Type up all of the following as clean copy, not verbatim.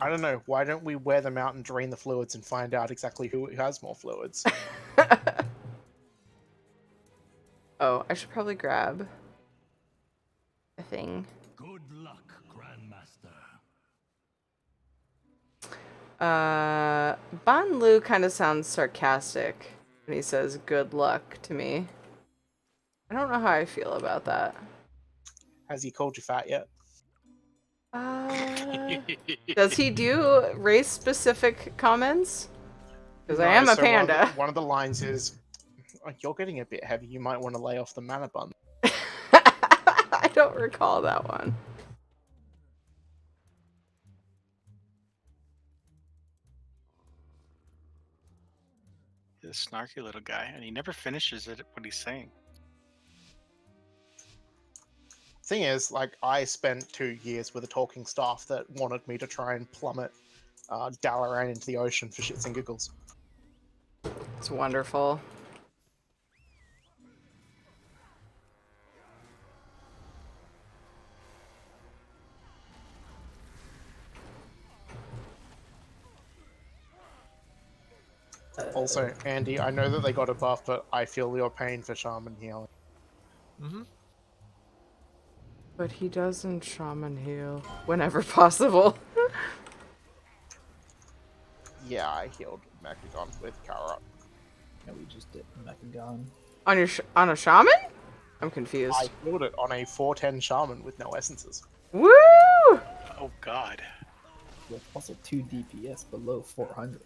I don't know. Why don't we wear them out and drain the fluids and find out exactly who has more fluids? Oh, I should probably grab a thing. Good luck, Grandmaster. Ban Lu kind of sounds sarcastic when he says good luck to me. I don't know how I feel about that. Has he called you fat yet? Does he do race-specific comments? Because I am a so panda. One of the lines is, oh, "You're getting a bit heavy. You might want to lay off the mana bun." I don't recall that one. He's a snarky little guy, and he never finishes it. What he's saying. Thing is, like, I spent 2 years with a talking staff that wanted me to try and plummet Dalaran into the ocean for shits and giggles. It's wonderful. Also, Andy, I know that they got a buff, but I feel your pain for Shaman healing. But he doesn't shaman heal whenever possible. Yeah, I healed Mechagon with Karot. Yeah, we just did Mechagon. On your on a shaman? I'm confused. I healed it on a 410 Shaman with no essences. Woo! Oh God. With also 2 DPS below 400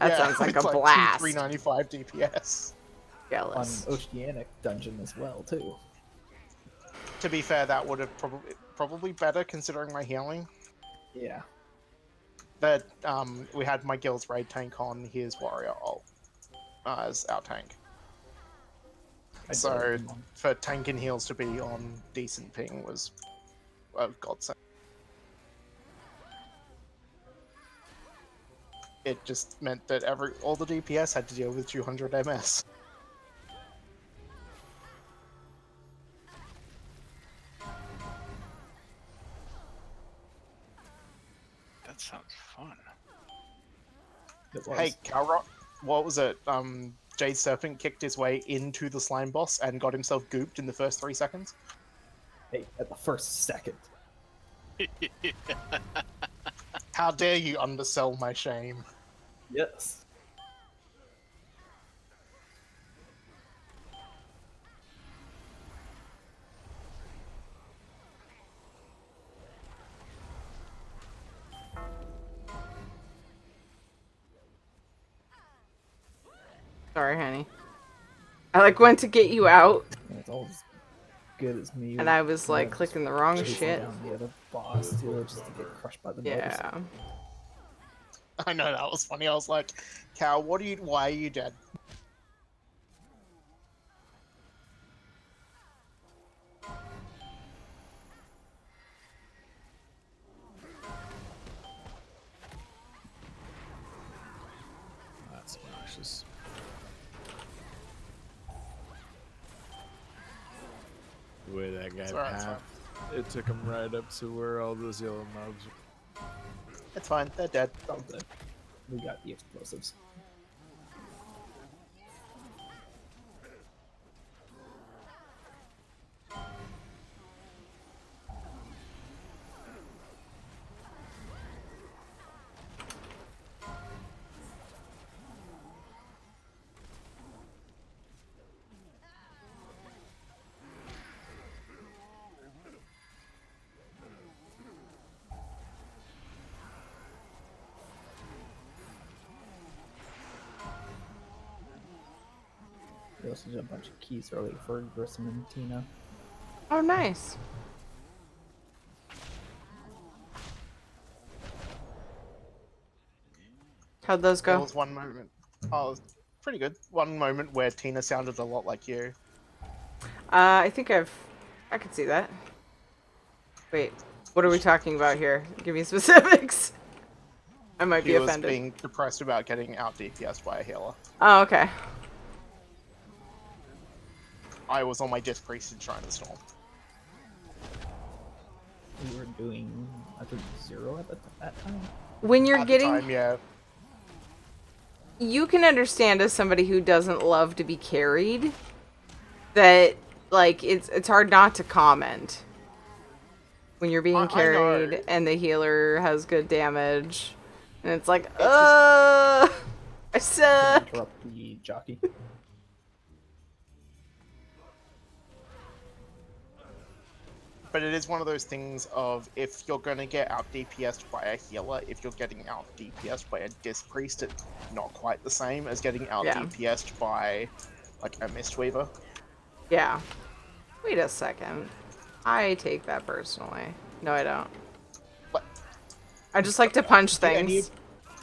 That Yeah, sounds like it's a blast. 395 DPS. on Jealous. Oceanic Dungeon as well too. To be fair, that would have probably better considering my healing. Yeah. But we had my guild's raid tank on his warrior ult as our tank. So for tank and heals to be on decent ping was a godsend. It just meant that all the DPS had to deal with 200 MS. That sounds fun. Hey, Calrot, what was it? Jade Serpent kicked his way into the slime boss and got himself gooped in the first 3 seconds. Hey, at the first second. How dare you undersell my shame? Yes. Sorry, honey. I like went to get you out, And it's all as good as me. and I was like clicking the wrong chasing shit. down the other boss too, just to get crushed by the nose. Yeah. I know, that was funny. I was like, Cal, why are you dead? That's obnoxious. The way that guy alright, it's packed, it took him right up to where all those yellow mobs were. It's fine, they're dead. All good. We got the explosives. We also did a bunch of keys early for Grissom and Tina. Oh, nice. How'd those There go? was one moment. Oh, pretty good. One moment where Tina sounded a lot like you. I think I could see that. Wait, what are we talking about here? Give me specifics. I might She be was offended. being depressed about getting out DPS by a healer. Oh, okay. I was on my Disc Priest in Shrine of the Storm. We were doing, I think, 0 at that time. When you're At the getting, time, yeah. you can understand as somebody who doesn't love to be carried that like it's hard not to comment when you're being I know. carried and the healer has good damage and it's like It's just- I suck. Interrupt the jockey. But it is one of those things of if you're going to get out DPS'd by a healer, if you're getting out DPS'd by a Disc Priest, it's not quite the same as getting out Yeah. DPS'd by like a Mistweaver. Yeah. Wait a second. I take that personally. No, I don't. But I just like to punch do any things. of-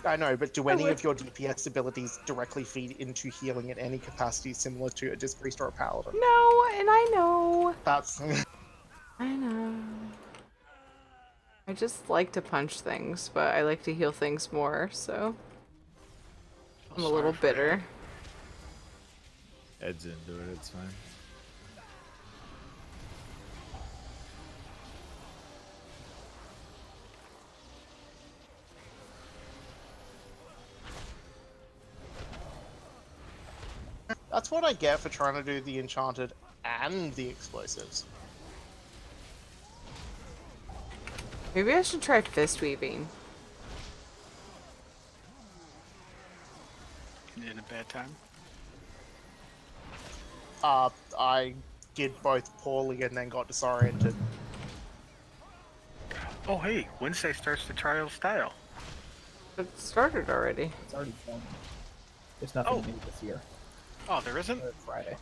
I know, but do any would. of your DPS abilities directly feed into healing in any capacity similar to a Disc Priest or a Paladin? No, and I know. That's I know. I just like to punch things, but I like to heal things more, so I'm a little bitter. Ed's into it, it's fine. that's what I get for trying to do the enchanted and the explosives. Maybe I should try fist weaving. In a bad time. I did both poorly and then got disoriented. Oh hey, Wednesday starts the trial style. It started already. It's already done. There's nothing Oh. new this year. Oh, there isn't? Friday.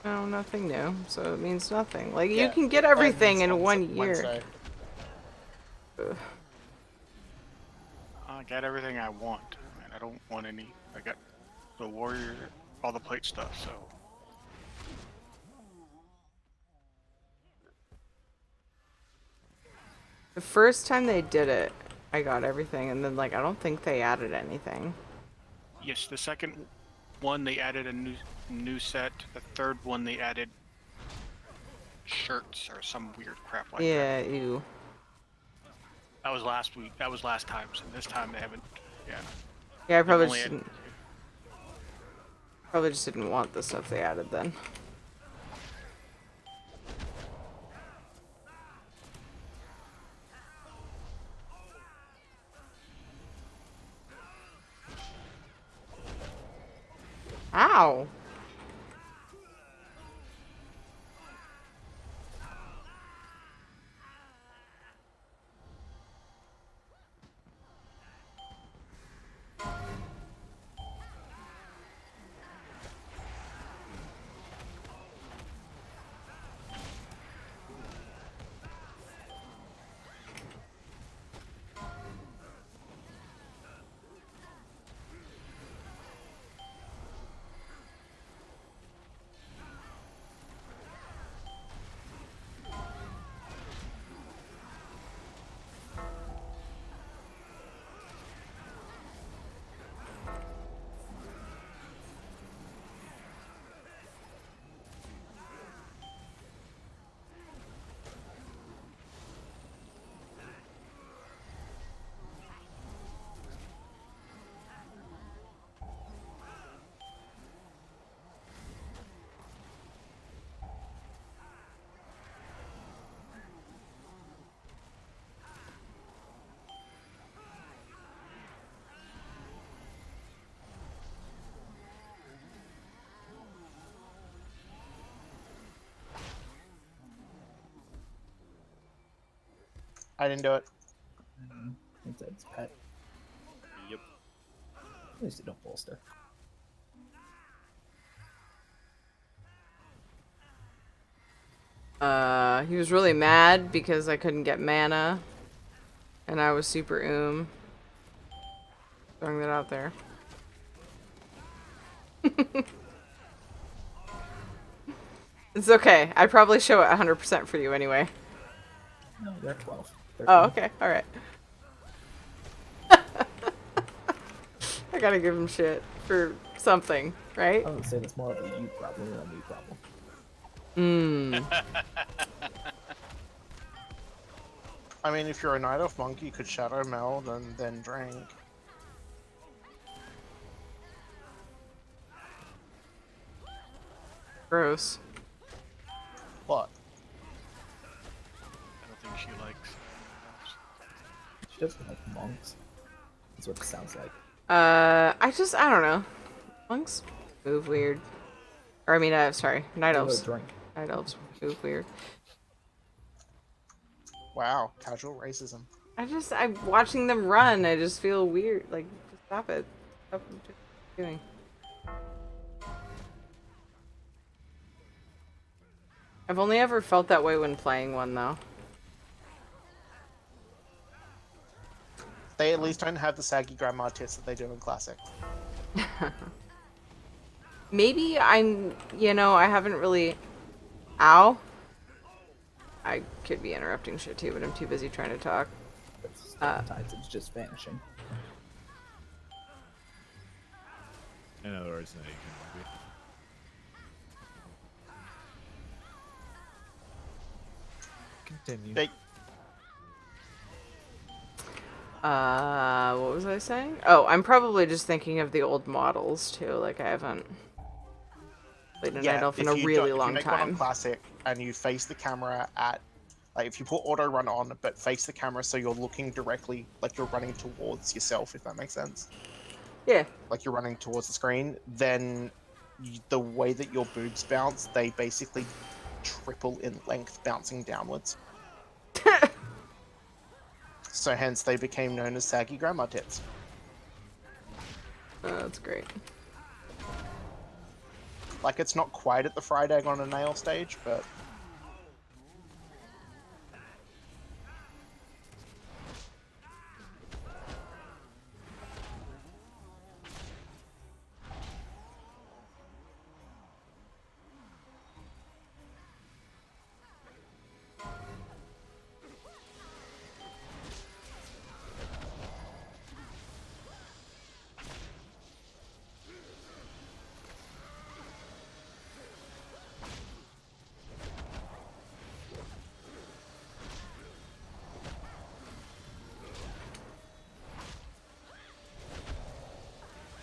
No, nothing new, so it means nothing. Like, you Yeah, can get it everything ends in on 1 year. Wednesday. Ugh. I got everything I want. And I don't want any. I got the warrior, all the plate stuff, so. The first time they did it, I got everything, and then, like, I don't think they added anything. Yes, the second one they added a new set. The third one they added shirts or some weird crap like that. Yeah, ew. That was last week. That was last time. So this time they haven't. Yeah. Yeah, I They've probably only just added- didn't want the stuff they added then. Ow! I didn't do it. It's Ed's pet. Yep. At least they don't bolster. He was really mad because I couldn't get mana. And I was super Throwing that out there. It's okay. I probably show it 100% for you anyway. No, they're 12. Oh, okay. Alright. I gotta give him shit for something, right? I would say that's more of a you problem than a me problem. Mmm. I mean, if you're a Night Elf monk, you could Shadow Meld and then drink. Gross. What? I don't think she likes. She doesn't like monks. That's what it sounds like. I don't know. Monks move weird. Or I mean, sorry, night Give her a elves. drink. Night elves move weird. Wow, casual racism. I'm watching them run. I just feel weird. Like, stop it. Stop what you're doing. I've only ever felt that way when playing one, though. They at least don't have the saggy grandma tits that they do in Classic. Maybe I haven't really. Ow. I could be interrupting shit too, but I'm too busy trying to talk. Sometimes it's just vanishing. In other words, no, you can maybe. Continue. They, What was I saying? Oh, I'm probably just thinking of the old models too. Like, I haven't played a Night Elf in a really long if you make one on time. Classic and you face the camera at, like, if you put auto run on but face the camera so you're looking directly, like you're running towards yourself, if that makes sense. Yeah. Like you're running towards the screen, then the way that your boobs bounce, they basically triple in length bouncing downwards. So hence they became known as saggy grandma tits. Oh, that's great. Like, it's not quite at the fried egg on a nail stage, but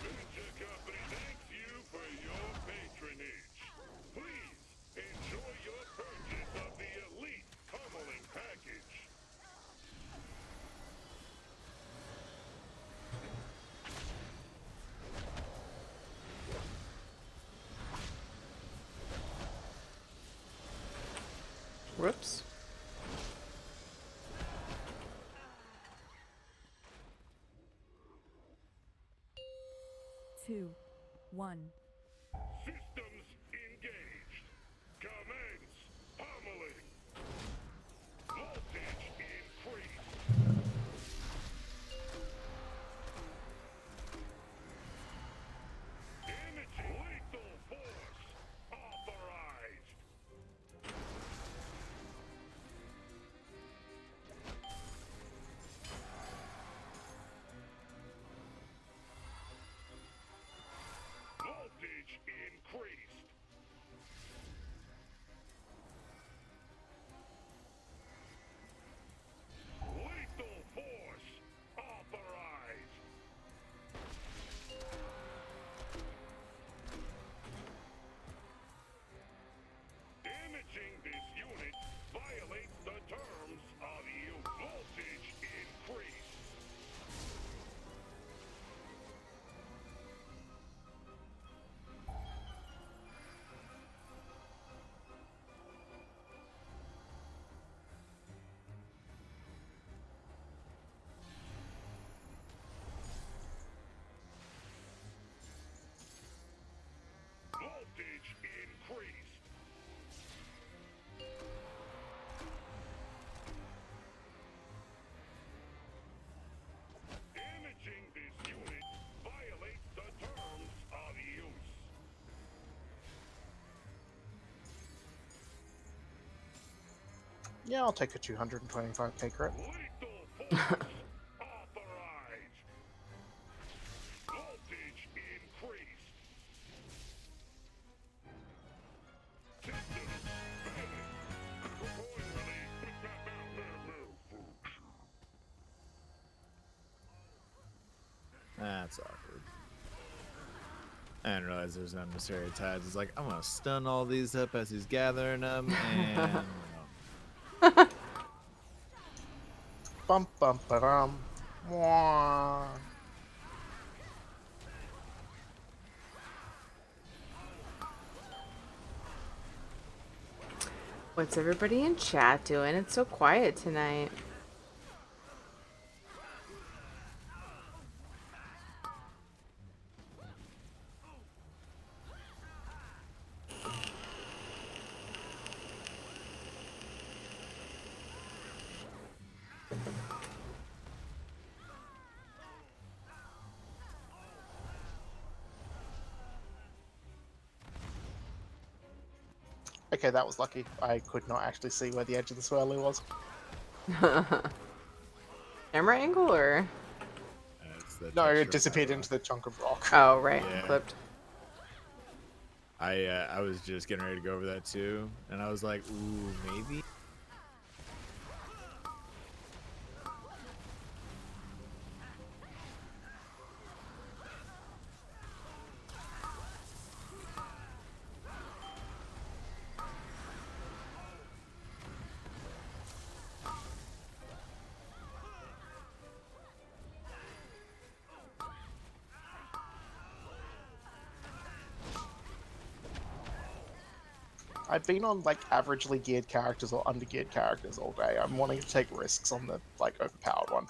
Venture Company thanks you for your patronage. Please enjoy your purchase of the Elite Pummeling Package. Whoops. Two, one. Systems engaged. Commence pummeling. Voltage increased. Imaging lethal force authorized. Voltage increased. Lethal force authorized. Damaging this unit violates the terms of use. Voltage increased. Voltage increased. Damaging this unit violates the terms of use. yeah, I'll take a 225k crit. Lethal force authorized. Voltage increased. Systems That's awkward. I didn't realize there's unnecessary tides. It's like, I'm gonna stun all these up as he's gathering them, and Bum bum ba-dum. Mwah. What's everybody in chat doing? It's so quiet tonight. Okay, that was lucky. I could not actually see where the edge of the swirly was. Camera angle or? it's the No, texture it of disappeared my into the chunk of rock. Oh, right. Yeah. Clipped. I was just getting ready to go over that too, and I was like, ooh, maybe. I've been on like averagely geared characters or under geared characters all day. I'm wanting to take risks on the like overpowered one.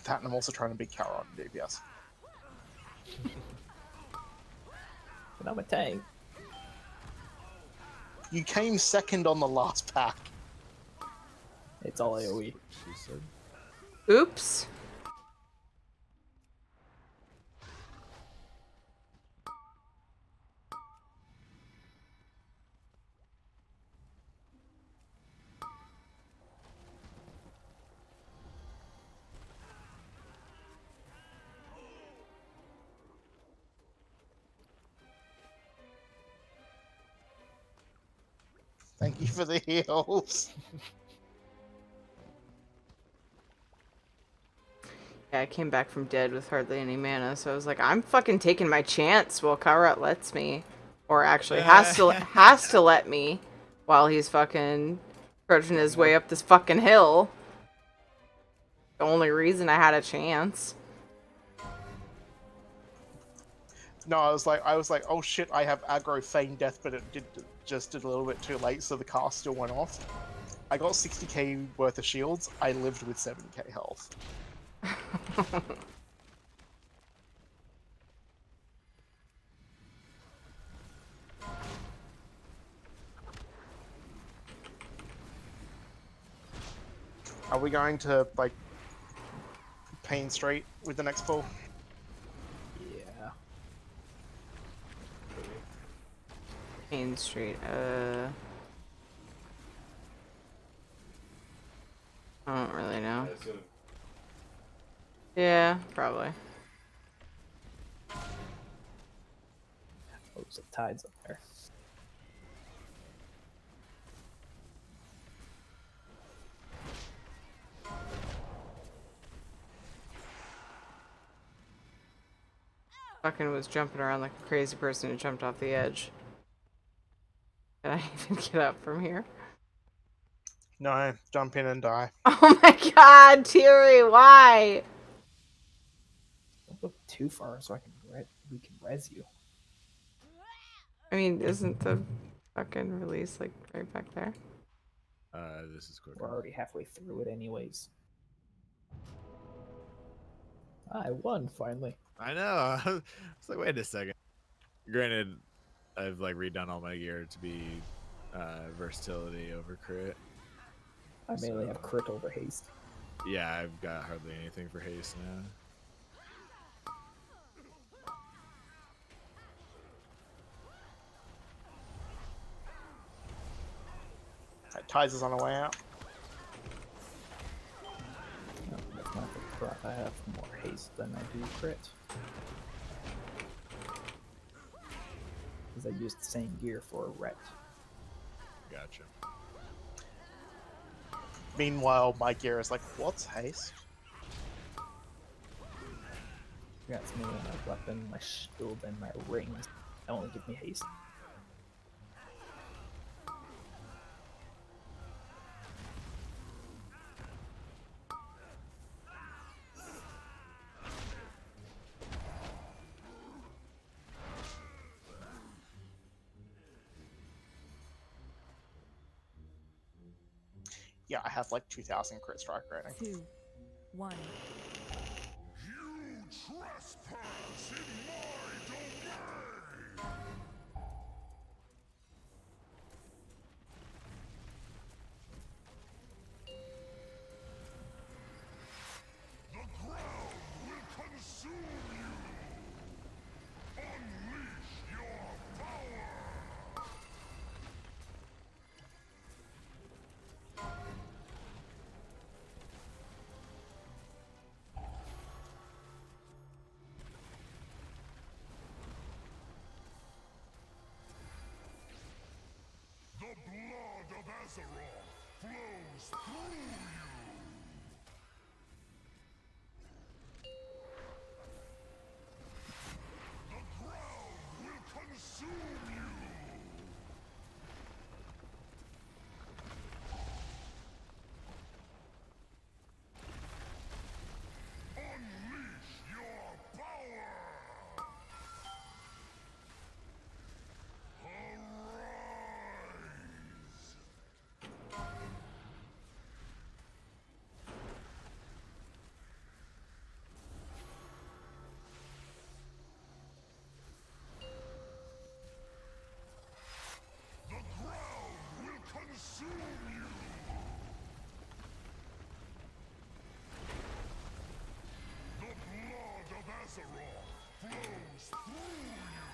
That, and I'm also trying to beat Charon in DPS. But I'm a tank. You came second on the last pack. It's all AoE. She said. Oops. Thank you for the heals. Yeah, I came back from dead with hardly any mana, so I was like, I'm fucking taking my chance while Karat lets me. Or actually has to let me while he's fucking trudging his way up this fucking hill. The only reason I had a chance. No, I was like, oh shit, I have aggro feign death, but it just did a little bit too late, so the cast still went off. I got 60k worth of shields. I lived with 7k health. Are we going to like Pain Street with the next pull? Yeah. Main Street, I don't really know. Yeah, probably. Oh, there's a tides up there. Fucking was jumping around like a crazy person who jumped off the edge. Can I even get up from here? No, jump in and die. Oh my god, Tiri, why? Don't go too far so we can res you. I mean, isn't the fucking release like right back there? This is quick. We're already halfway through it anyways. I won finally. I know. It's like, wait a second. Granted, I've like redone all my gear to be versatility over crit. I mainly have crit over haste. Yeah, I've got hardly anything for haste now. Tides is on the way out. No, that's not the crit. I have more haste than I do crit. Because I used the same gear for a ret. Gotcha. Meanwhile, my gear is like, what's haste? Yeah, it's mainly my weapon, my shield, and my rings. That only give me haste. Yeah, I have like 2,000 crit strike rating. 2, 1. You trespass in my domain! The ground will consume you! Unleash your power! The blood of Azeroth flows through you! The ground will consume you! Unleash your power! Arise! The ground will consume you! The blood of Azeroth flows through you!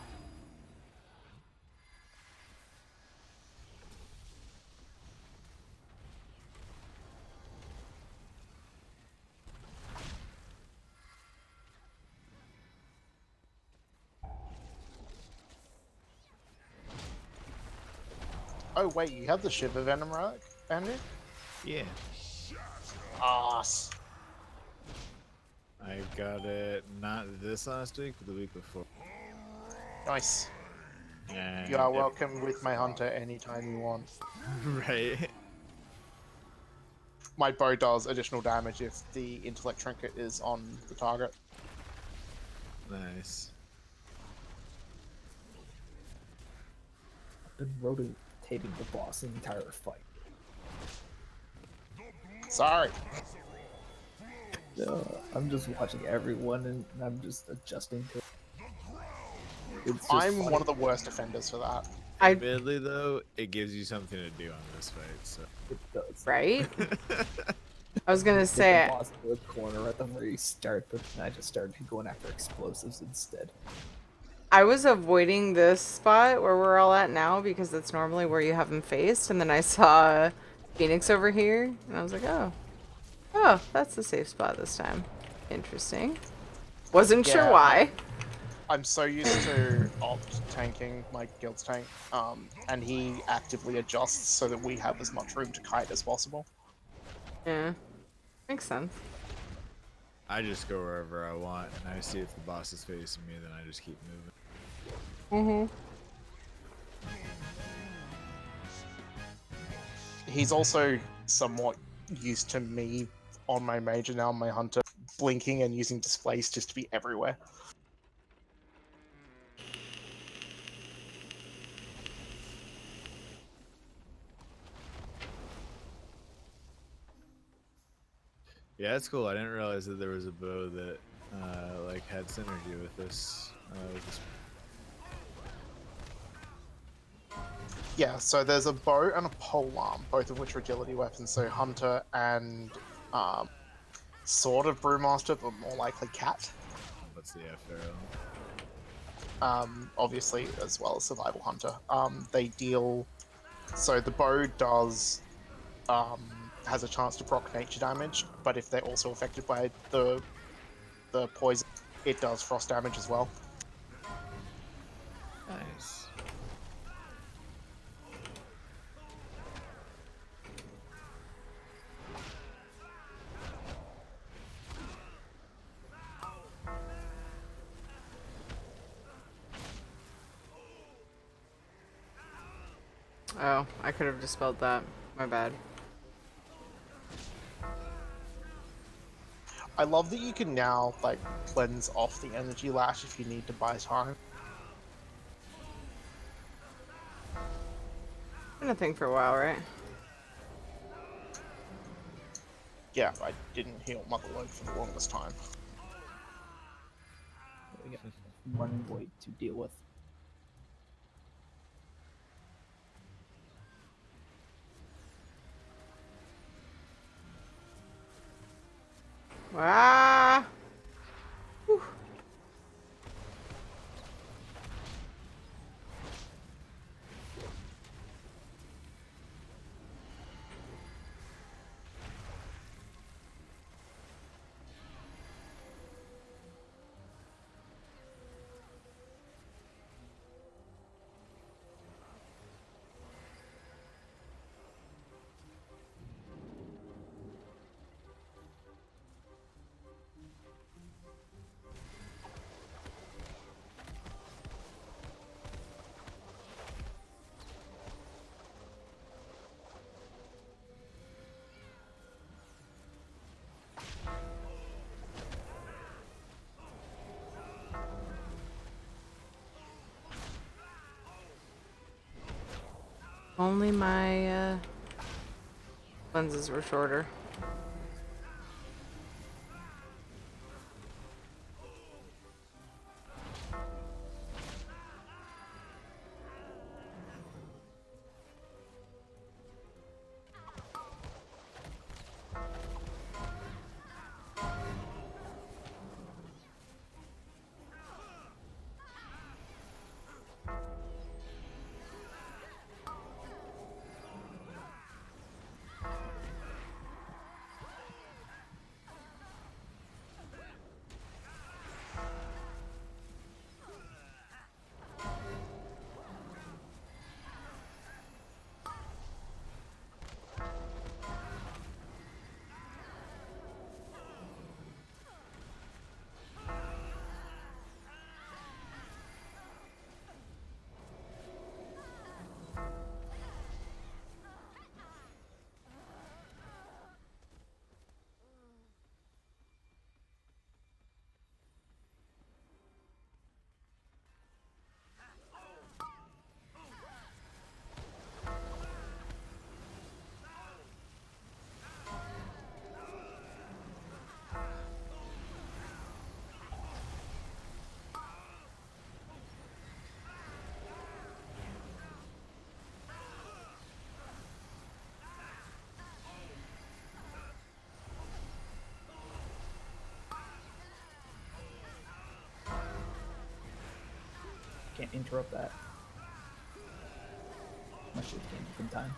Oh wait, you have the Shiver Venom relic, Andy? Yeah. Ass. I got it not this last week, but the week before. Nice. And You are it- welcome with my hunter anytime you want. right. My bow does additional damage if the intellect trinket is on the target. Nice. I've been rotating the boss the entire fight. Sorry. I'm just watching everyone and I'm just adjusting to it. It's just I'm funny. one of the worst offenders for that. I Admittedly, though, it gives you something to do on this fight. So. It does. right. I was gonna Get say the boss to the corner at the very start, but then I just started going after explosives instead. I was avoiding this spot where we're all at now because that's normally where you have him faced, and then I saw Phoenix over here, and I was like, oh, that's the safe spot this time. Interesting. Wasn't sure Yeah, why. I'm so used to opt tanking my guild's tank, and he actively adjusts so that we have as much room to kite as possible. Yeah, makes sense. I just go wherever I want, and I see if the boss is facing me, then I just keep moving. He's also somewhat used to me on my major now, my hunter, blinking and using displace just to be everywhere. Yeah, it's cool. I didn't realize that there was a bow that like had synergy with this. Yeah, so there's a bow and a polearm, both of which are agility weapons. So hunter and sort of brewmaster, but more likely cat. What's the F arrow? Obviously, as well as survival hunter. They deal. So the bow does has a chance to proc nature damage, but if they're also affected by the poison, it does frost damage as well. Nice. Oh, I could have dispelled that. My bad. I love that you can now like cleanse off the energy lash if you need to buy time. Been a thing for a while, right? Yeah, I didn't heal Motherload for the longest time. We got one void to deal with. Ah! Whew. Only my lenses were shorter. Can't interrupt that. My shit came up in time.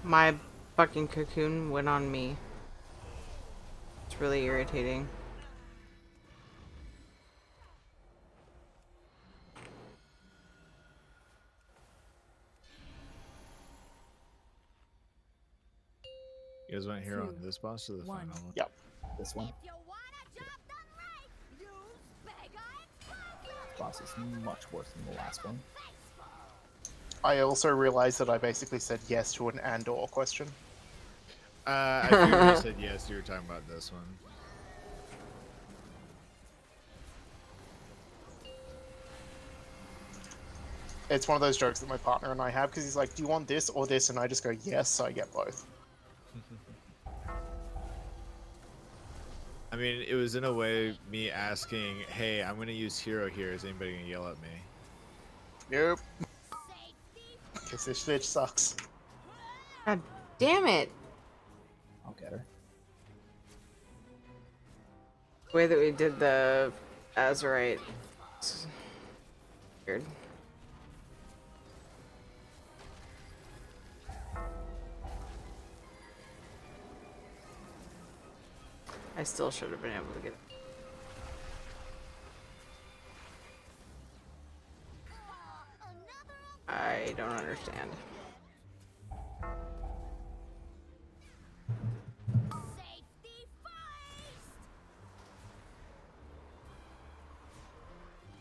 My fucking cocoon went on me. It's really irritating. You guys want to hear on this boss or the final one? Yep. This one. If you want a job done right, use Vega and This boss is much worse than the last one. I also realized that I basically said yes to an and/or question. I figured you said yes. You were talking about this one. It's one of those jokes that my partner and I have because he's like, "Do you want this or this?" And I just go, "Yes," so I get both. I mean, it was in a way me asking, "Hey, I'm gonna use hero here. Is anybody gonna yell at me?" Nope. safety. Because this bitch sucks. God damn it! I'll get her. The way that we did the Azurite. It's weird. I still should have been able to get it. I don't understand. Safety first!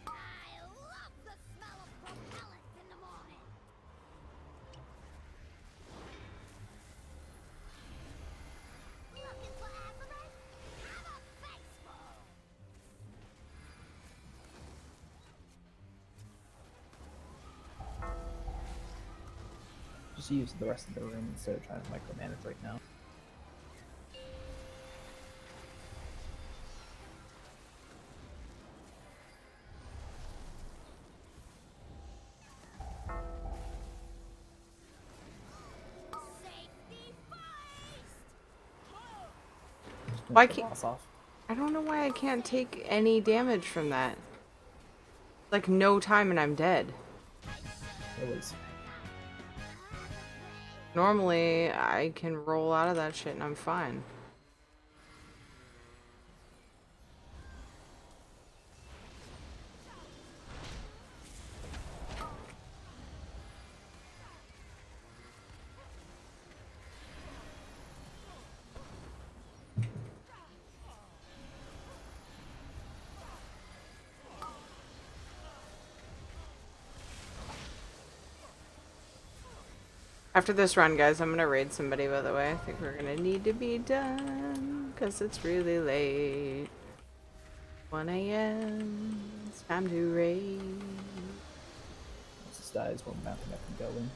I love the smell of propellants in the morning. Looking for alphabet? Have a baseball! Just use the rest of the room instead of trying to micromanage right now. Safety first! Just Why finish the can't- boss off. I don't know why I can't take any damage from that. Like no time and I'm dead. It was Normally I can roll out of that shit and I'm fine. After this run, guys, I'm gonna raid somebody, by the way. I think we're gonna need to be done, because it's really late. 1 a.m. It's time to raid. once this dies, we're mounting up and going.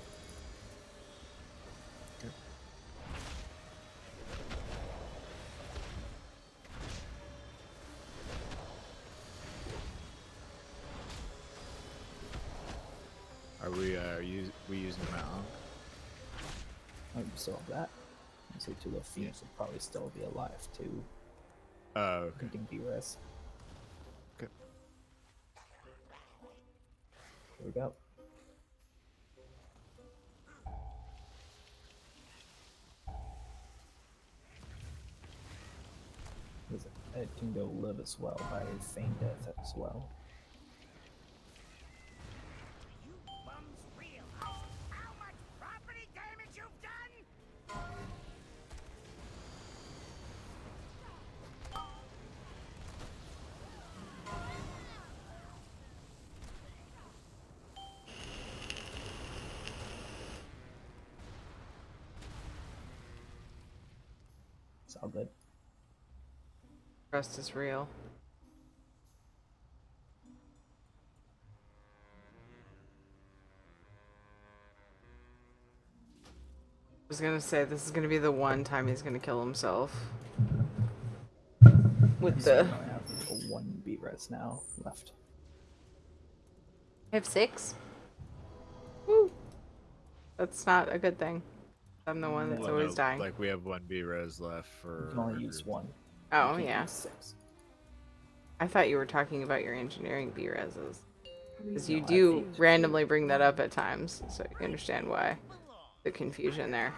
Are we we using the mountain? Oh, you still have that. I say two of Phoenix would probably still be alive too. Oh, okay. Needing B-res. Okay. Here we go. It can go live as well by feign death as well. You bums realize how much property damage you've done? It's all good. Trust is real. I was gonna say, this is gonna be the one time he's gonna kill himself. With So the... we only have one B-res now left. I have 6? Woo! That's not a good thing. I'm the one that's Well, always dying. Like we have one B res left for. You can only our use group. one. Oh, You can't yeah. use 6. I thought you were talking about your engineering B-reses. Because you No, I do think- randomly bring that up at times, so you understand why. The confusion there.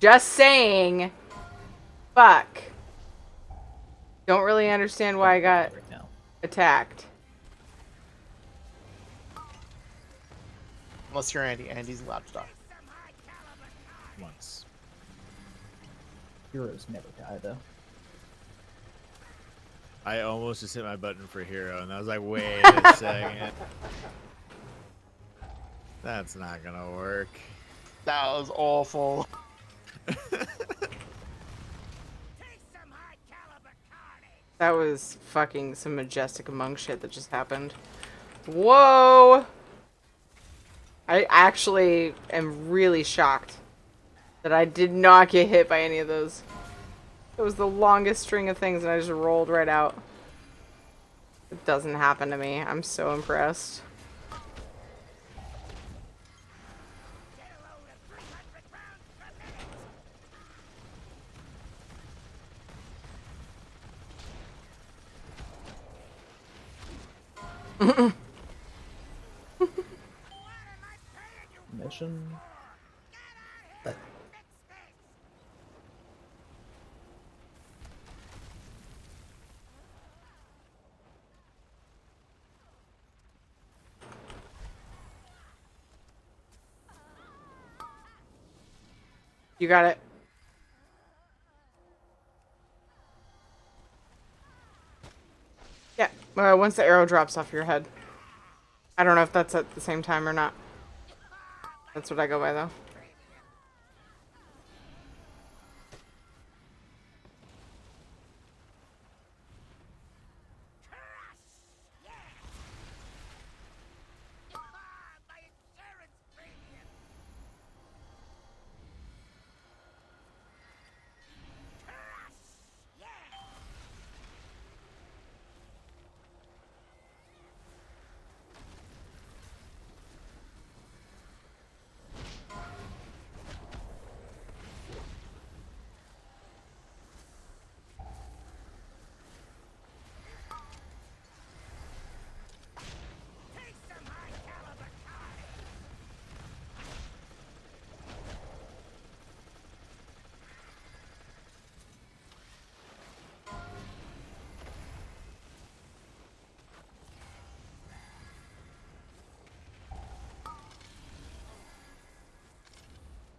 Just saying! Fuck. Don't really understand why I got right now. attacked. Unless you're Andy. Andy's allowed to die. Once. Heroes never die though. I almost just hit my button for hero, and I was like, wait a second. That's not gonna work. That was awful. That was fucking some majestic monk shit that just happened. Whoa! I actually am really shocked that I did not get hit by any of those. It was the longest string of things and I just rolled right out. It doesn't happen to me. I'm so impressed. Mission. You got it. Yeah. Once the arrow drops off your head. I don't know if that's at the same time or not. That's what I go by though. My insurance premium. Yeah. Take some high caliber carnage.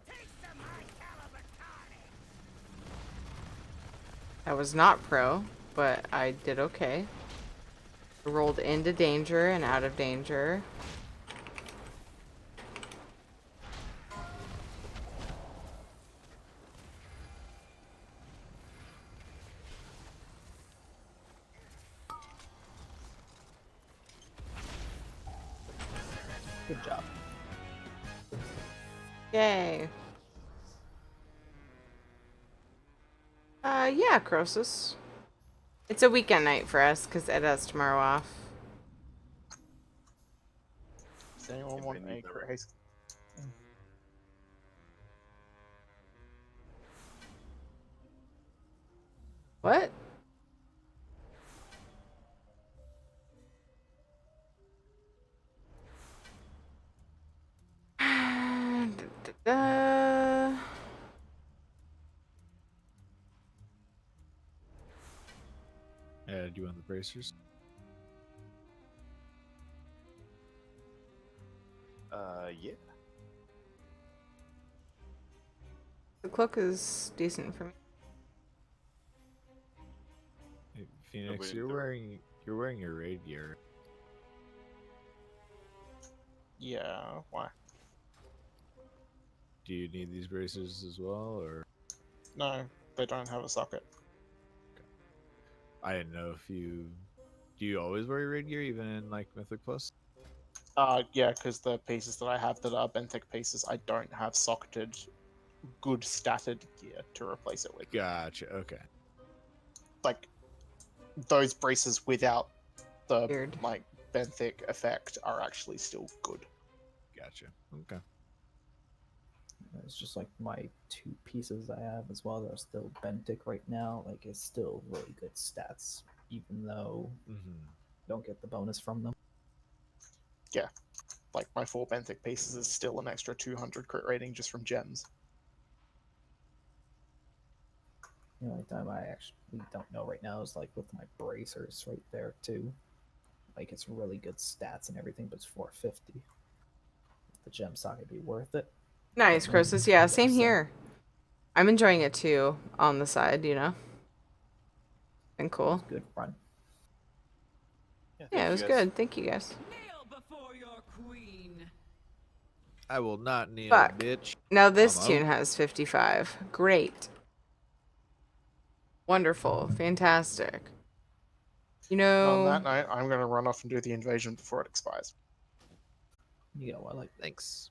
Take some high caliber carnage. I was not pro, but I did okay. I rolled into danger and out of danger. Good job. Yay. Yeah, Croesus. It's a weekend night for us because Ed has tomorrow off. Does anyone want a crit haste? What? Da-da-da. Yeah, do you want the bracers? Yeah. The cloak is decent for me. Hey, Phoenix, Nobody you're do it. wearing your raid gear. Yeah, why? Do you need these bracers as well, or No, they don't have a socket. I didn't know if you do you always wear your raid gear even in like Mythic Plus? Yeah, because the pieces that I have that are Benthic pieces, I don't have socketed, good statted gear to replace it with. Gotcha. Okay. Like, those braces without the, Weird. like, Benthic effect are actually still good. Gotcha. Okay. It's just like my 2 pieces I have as well that are still Bentic right now. Like, it's still really good stats, even though Mm-hmm. I don't get the bonus from them. Yeah. Like, my 4 Benthic pieces is still an extra 200 crit rating just from gems. The only time I actually don't know right now is like with my bracers right there too. Like it's really good stats and everything, but it's 450. The gem socket be worth it. Nice, Don't know. Croesus. Yeah, same So, here. I'm enjoying it too on the side, you know? And cool. Good run. Yeah, it thank was you guys. good. Thank you guys. Kneel before your queen. I will not kneel, Fuck. bitch. Now this I'm tune out. has 55. Great. Wonderful. Fantastic. You And on know, that note, I'm going to run off and do the invasion before it expires. You know what? Like Thanks.